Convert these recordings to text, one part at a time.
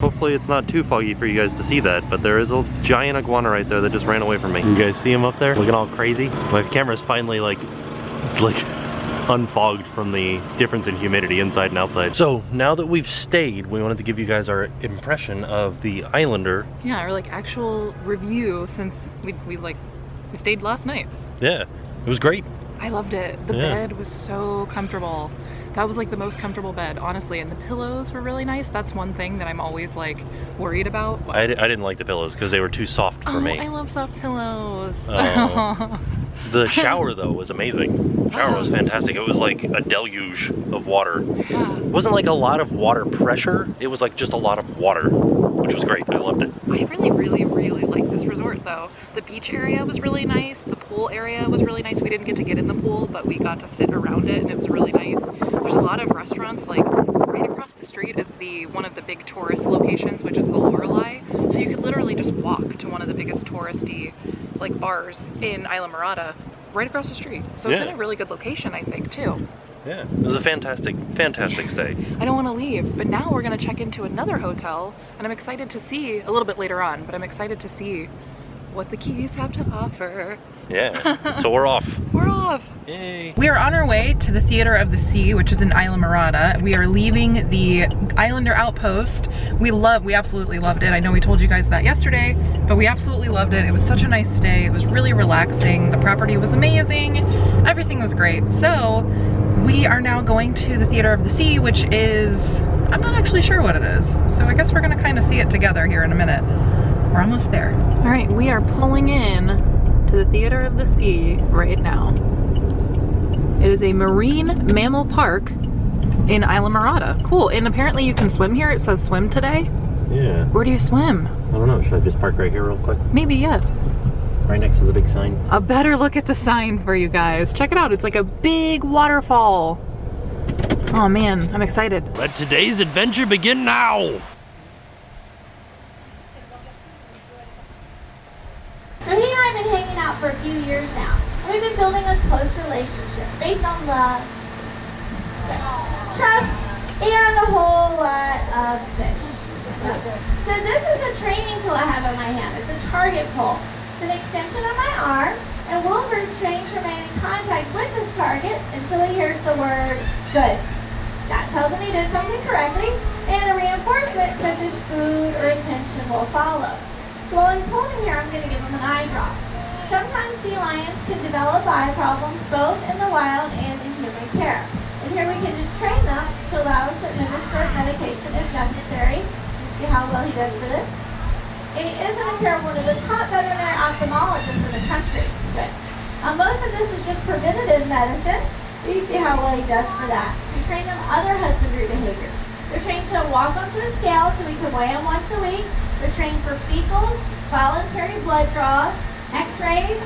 Hopefully it's not too foggy for you guys to see that, but there is a giant iguana right there that just ran away from me. You guys see him up there? Looking all crazy? My camera's finally like unfogged from the difference in humidity inside and outside. So now that we've stayed, we wanted to give you guys our impression of the Islander. Yeah, our like actual review since we stayed last night. Yeah, it was great. I loved it. The bed was so comfortable. That was like the most comfortable bed, honestly, and the pillows were really nice. That's one thing that I'm always like worried about. I didn't like the pillows because they were too soft for me. I love soft pillows. Oh. The shower though was amazing. The shower was fantastic. It was like a deluge of water. Yeah. It wasn't like a lot of water pressure. It was like just a lot of water, which was great. I loved it. I really like this resort though. The beach area was really nice. The pool area was really nice. We didn't get to get in the pool, but we got to sit around it and it was really nice. There's a lot of restaurants, like right across the street is one of the big tourist locations, which is the Lorelei. So you could literally just walk to one of the biggest touristy like bars in Isla Mirada right across the street. So it's in a really good location, I think, too. Yeah, it was a fantastic stay. I don't want to leave, but now we're going to check into another hotel, and I'm excited to see, a little bit later on, but I'm excited to see what the Keys have to offer. Yeah, so we're off. We're off. Yay. We are on our way to the Theater of the Sea, which is in Isla Mirada. We are leaving the Islander Outpost. We absolutely loved it. I know we told you guys that yesterday, but we absolutely loved it. It was such a nice stay. It was really relaxing. The property was amazing. Everything was great. So we are now going to the Theater of the Sea, which is, I'm not actually sure what it is. So I guess we're gonna kind of see it together here in a minute. We're almost there. All right, we are pulling in to the Theater of the Sea right now. It is a marine mammal park in Isla Mirada. Cool, and apparently you can swim here. It says swim today. Yeah. Where do you swim? I don't know, should I just park right here real quick? Maybe, yeah. Right next to the big sign. A better look at the sign for you guys. Check it out, it's like a big waterfall. Oh man, I'm excited. Let today's adventure begin now! So he and I have been hanging out for a few years now. And we've been building a close relationship based on love, trust, and a whole lot of fish. So this is a training tool I have in my hand. It's a target pole. It's an extension of my arm, and Wilbur is trained to remain in contact with this target until he hears the word good. That tells him he did something correctly, and a reinforcement such as food or attention will follow. So while he's holding here, I'm going to give him an eye drop. Sometimes sea lions can develop eye problems both in the wild and in human care. And here we can just train them to allow us to administer medication if necessary. You see how well he does for this? And he is an pair of one of the top veterinary ophthalmologists in the country. Good. Most of this is just preventative medicine. You see how well he does for that. We train them other husbandry behaviors. They're trained to walk onto a scale so we can weigh them once a week. They're trained for fecals, voluntary blood draws, x-rays,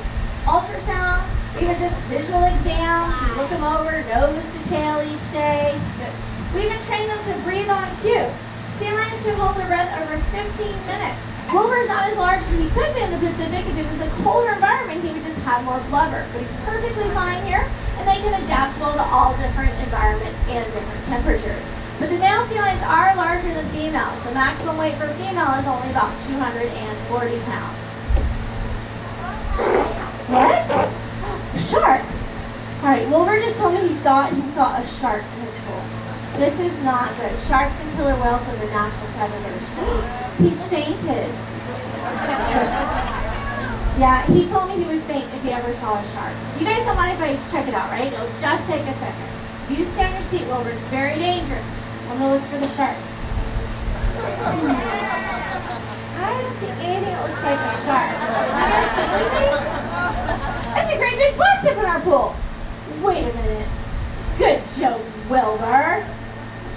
ultrasounds, even just visual exams. We look them over nose to tail each day. We even train them to breathe on cue. Sea lions can hold their breath over 15 minutes. Wilbur's not as large as he could be in the Pacific. If it was a colder environment, he would just have more blubber. But he's perfectly fine here, and they can adapt well to all different environments and different temperatures. But the male sea lions are larger than females. The maximum weight for a female is only about 240 pounds. What? A shark? Alright, Wilbur just told me he thought he saw a shark in his pool. This is not good. Sharks and killer whales are the natural predators. He's fainted. Yeah, he told me he would faint if he ever saw a shark. You guys don't mind if I check it out, right? It'll just take a second. You stay on your seat, Wilbur. It's very dangerous. I'm gonna look for the shark. I don't see anything that looks like a shark. Is you guys see anything? That's a great big black tip in our pool. Wait a minute. Good joke, Wilbur.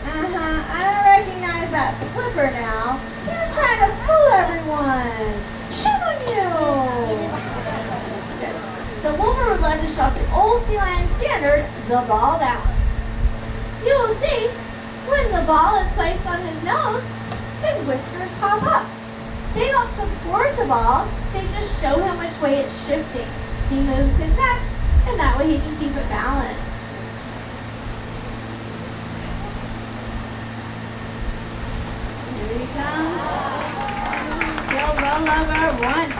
I don't recognize that flipper now. He was trying to fool everyone. Shame on you. Good. So Wilbur would love to show off the old sea lion standard, the ball balance. You will see, when the ball is placed on his nose, his whiskers pop up. They don't support the ball, they just show how much weight it's shifting. He moves his neck, and that way he can keep it balanced. Here he comes. Roll over once.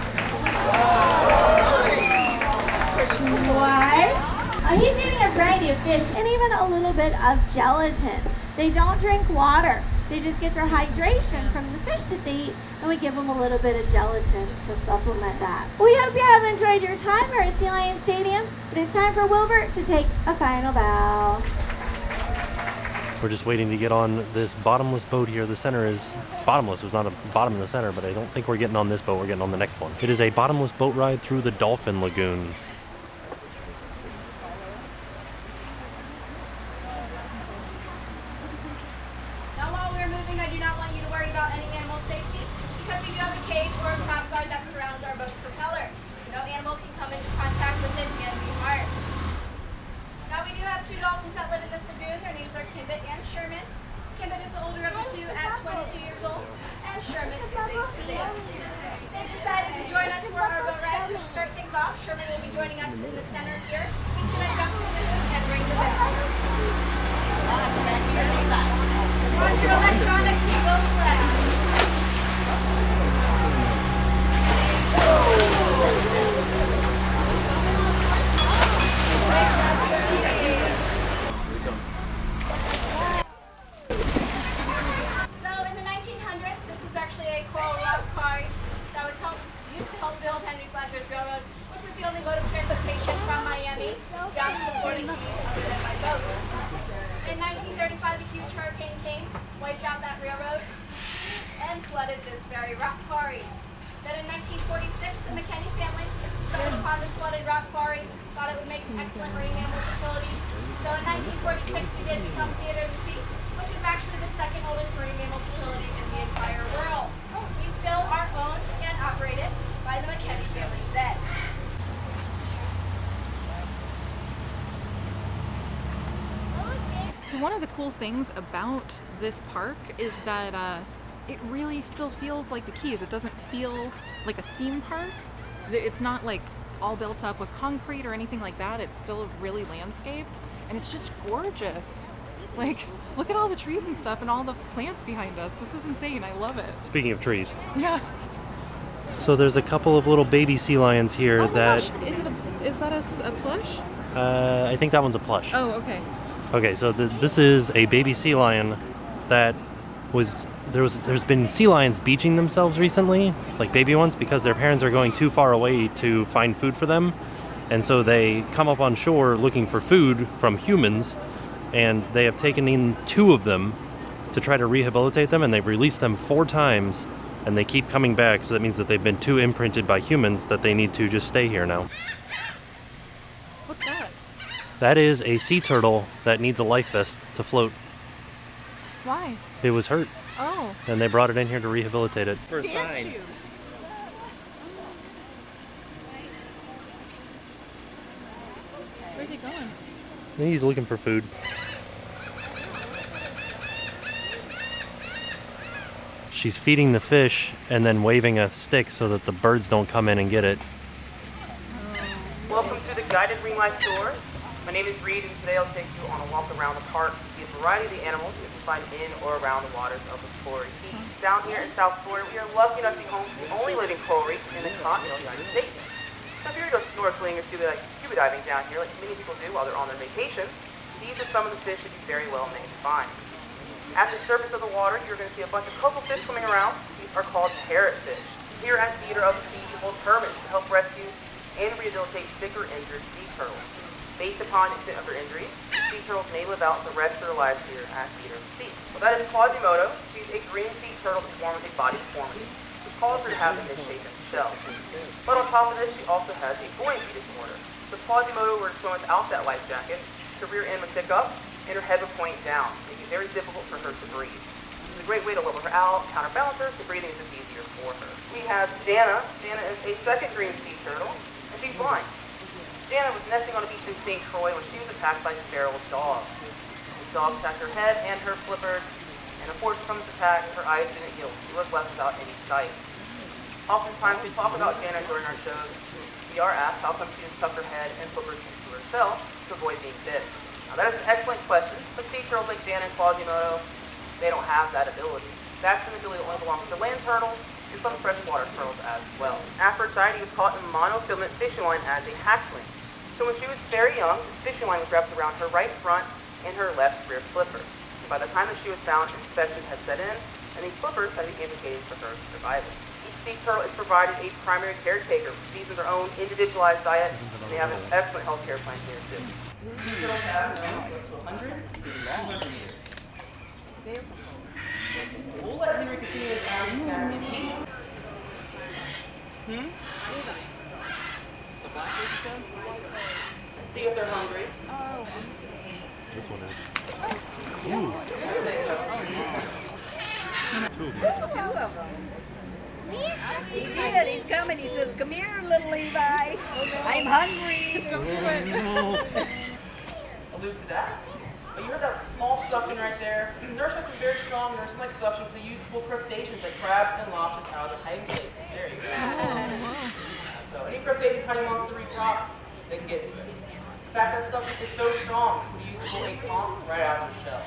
Twice. He's eating a variety of fish and even a little bit of gelatin. They don't drink water. They just get their hydration from the fish that they eat, and we give them a little bit of gelatin to supplement that. We hope you have enjoyed your time here at Sea Lion Stadium, but it's time for Wilbert to take a final bow. We're just waiting to get on this bottomless boat here. The center is bottomless. There's not a bottom in the center, but I don't think we're getting on this boat. We're getting on the next one. It is a bottomless boat ride through the Dolphin Lagoon. Now while we're moving, I do not want you to worry about any animal safety because we do have a cage or a prop guard that surrounds our boat's propeller. So no animal can come into contact with it and be harmed. Now we do have two dolphins that live in this lagoon. Their names are Kimbit and Sherman. Kimbit is the older of the two at 22 years old, and Sherman is age today. They've decided to join us for our boat ride. So to start things off, Sherman will be joining us in the center here. He's going to jump in the lagoon and ring the bell. Once your electronics, he will splash. Flooded this very rock quarry. Then in 1946, the McKinney family stumbled upon this flooded rock quarry, thought it would make an excellent marine mammal facility. So in 1946, we did become Theater of the Sea, which is actually the second oldest marine mammal facility in the entire world. We still are owned and operated by the McKinney family today. So one of the cool things about this park is that it really still feels like the Keys. It doesn't feel like a theme park. It's not like all built up with concrete or anything like that. It's still really landscaped, and it's just gorgeous. Like, look at all the trees and stuff and all the plants behind us. This is insane. I love it. Speaking of trees. Yeah. So there's a couple of little baby sea lions here Oh my that... gosh. Is that a plush? I think that one's a plush. Oh, okay. Okay, so this is a baby sea lion that was... There's been sea lions beaching themselves recently, like baby ones, because their parents are going too far away to find food for them. And so they come up on shore looking for food from humans, and they have taken in 2 of them to try to rehabilitate them, and they've released them 4 times, and they keep coming back, so that means that they've been too imprinted by humans that they need to just stay here now. What's that? That is a sea turtle that needs a life vest to float. Why? It was hurt. Oh. And they brought it in here to rehabilitate it. For a sign. Where's he going? I think he's looking for food. She's feeding the fish and then waving a stick so that the birds don't come in and get it. Welcome to the guided ring life tour. My name is Reed, and today I'll take you on a walk around the park to see a variety of the animals you can find in or around the waters of the Florida Keys. Down here in South Florida, we are lucky enough to be home to the only living coral reef in the continental United States. So if you're going to go snorkeling or scuba diving down here, like many people do while they're on their vacation, these are some of the fish that you very well may find. At the surface of the water, you're going to see a bunch of cocoa fish swimming around. These are called parrotfish. Here at Theater of the Sea, we hold tournaments to help rescue and rehabilitate sick or injured sea turtles. Based upon extent of their injuries, sea turtles may live out the rest of their lives here at Theater of the Sea. Well, that is Quasimodo. She's a green sea turtle with a body deformity, which causes her to have a misshapen shell. But on top of this, she also has a buoyancy disorder. So if Quasimodo were to swim without that life jacket, her rear end would stick up and her head would point down, making it very difficult for her to breathe. It's a great way to level her out, counterbalance her, so breathing is just easier for her. We have Jana. Jana is a second green sea turtle, and she's blind. Jana was nesting on a beach in St. Croix when she was attacked by feral dogs. The dog attacked her head and her flippers, and unfortunately from this attack, her eyes didn't heal. She was left without any sight. Oftentimes we talk about Jana during our shows. We are asked how come she just tucked her head and flippers into herself to avoid being bit. Now that is an excellent question, but sea turtles like Jana and Quasimodo, they don't have that ability. That ability only belongs to land turtles and some freshwater turtles as well. Aphrodite was caught in monofilament fishing line as a hatchling. So when she was very young, this fishing line was wrapped around her right front and her left rear flippers. And by the time that she was found, infection had set in, and these flippers had been implicated for her survival. Each sea turtle is provided a primary caretaker who feeds them their own individualized diet, and they have an excellent health care plan here too. Sea turtles have up to 100 to 200 years. We'll let Henry continue his outing snack in peace. The black lady said? Let's see if they're hungry. This one is. I'd say so. Two of them. Two of them. He did. He's coming. He says, "Come here, little Levi. I'm hungry." Allude to that. But you heard that small suction right there. Nurse has some very strong nurse-like suction to useful crustaceans like crabs and lobsters out of their hiding places. There you go. So any crustaceans hiding amongst the reef rocks, they can get to it. In fact, that suction is so strong, it can be used to pull a conch right out of the shell.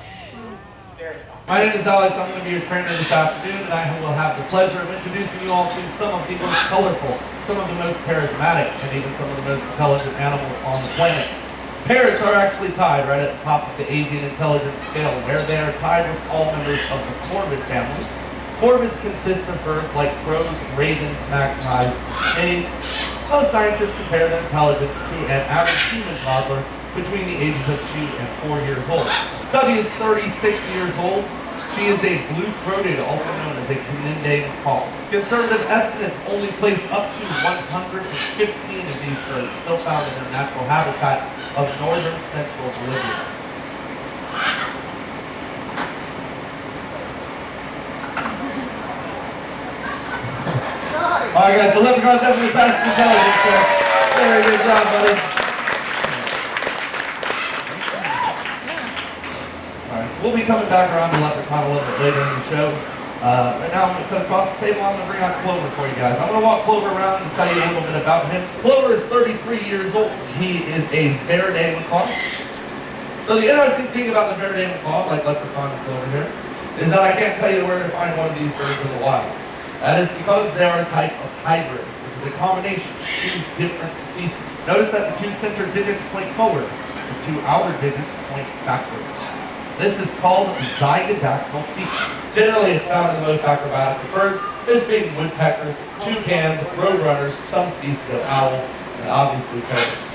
Very strong. My name is Alex. I'm going to be your trainer this afternoon, and I will have the pleasure of introducing you all to some of the most colorful, some of the most charismatic, and even some of the most intelligent animals on the planet. Parrots are actually tied right at the top of the avian intelligence scale, where they are tied with all members of the corvid family. Corvids consist of birds like crows, ravens, magpies, jays. Most scientists compare their intelligence to an average human toddler between the ages of 2 and 4 years old. Stubby is 36 years old. She is a blue-throated, also known as a Caninde macaw. Conservative estimates only place up to 115 of these birds still found in their natural habitat of northern central Bolivia. Alright guys, so leprechauns definitely passed the intelligence there. Very good job, buddy. Alright, so we'll be coming back around to leprechaun a little bit later in the show. Right now I'm going to cut across the table. I'm going to bring out Clover for you guys. I'm going to walk Clover around and tell you a little bit about him. Clover is 33 years old. He is a Verde macaw. So the interesting thing about the Verde macaw, like leprechaun and Clover here, is that I can't tell you where to find one of these birds in the wild. That is because they are a type of hybrid, which is a combination of two different species. Notice that the two center digits point forward, the two outer digits point backwards. This is called zygodactyl feature. Generally, it's found in the most acrobatic of birds, this being woodpeckers, toucans, roadrunners, some species of owl, and obviously parrots.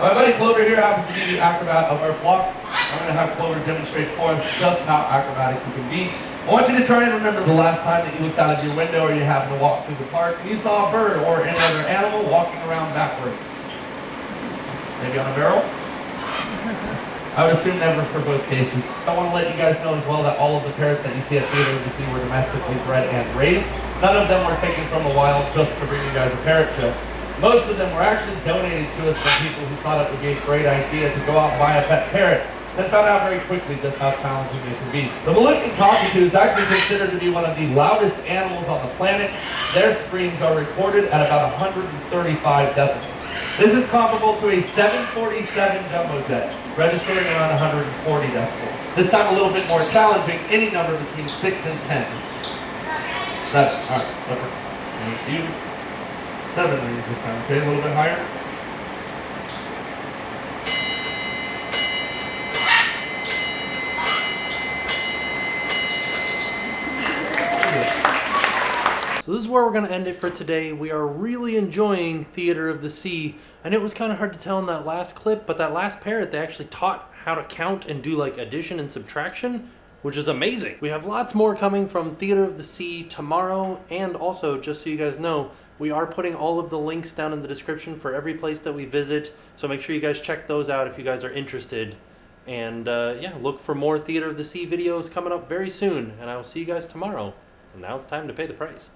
My buddy Clover here happens to be the acrobat of our flock. I'm going to have Clover demonstrate for us just how acrobatic you can be. I want you to try and remember the last time that you looked out of your window or you happened to walk through the park and you saw a bird or any other animal walking around backwards. Maybe on a barrel? I would assume never for both cases. I want to let you guys know as well that all of the parrots that you see at Theater of the Sea were domestically bred and raised. None of them were taken from the wild just to bring you guys a parrot show. Most of them were actually donated to us from people who thought it would be a great idea to go out and buy a pet parrot, and found out very quickly just how challenging it can be. The Moluccan cockatoo is actually considered to be one of the loudest animals on the planet. Their screams are recorded at about 135 decibels. This is comparable to a 747 jumbo jet, registering around 140 decibels. This time a little bit more challenging, any number between 6 and 10. 7, all right, perfect. Thank you. 7 rings this time, okay, a little bit higher. So this is where we're going to end it for today. We are really enjoying Theater of the Sea, and it was kind of hard to tell in that last clip, but that last parrot, they actually taught how to count and do like addition and subtraction, which is amazing. We have lots more coming from Theater of the Sea tomorrow, and also, just so you guys know, we are putting all of the links down in the description for every place that we visit, so make sure you guys check those out if you guys are interested. And yeah, look for more Theater of the Sea videos coming up very soon, and I will see you guys tomorrow. And now it's time to pay the price.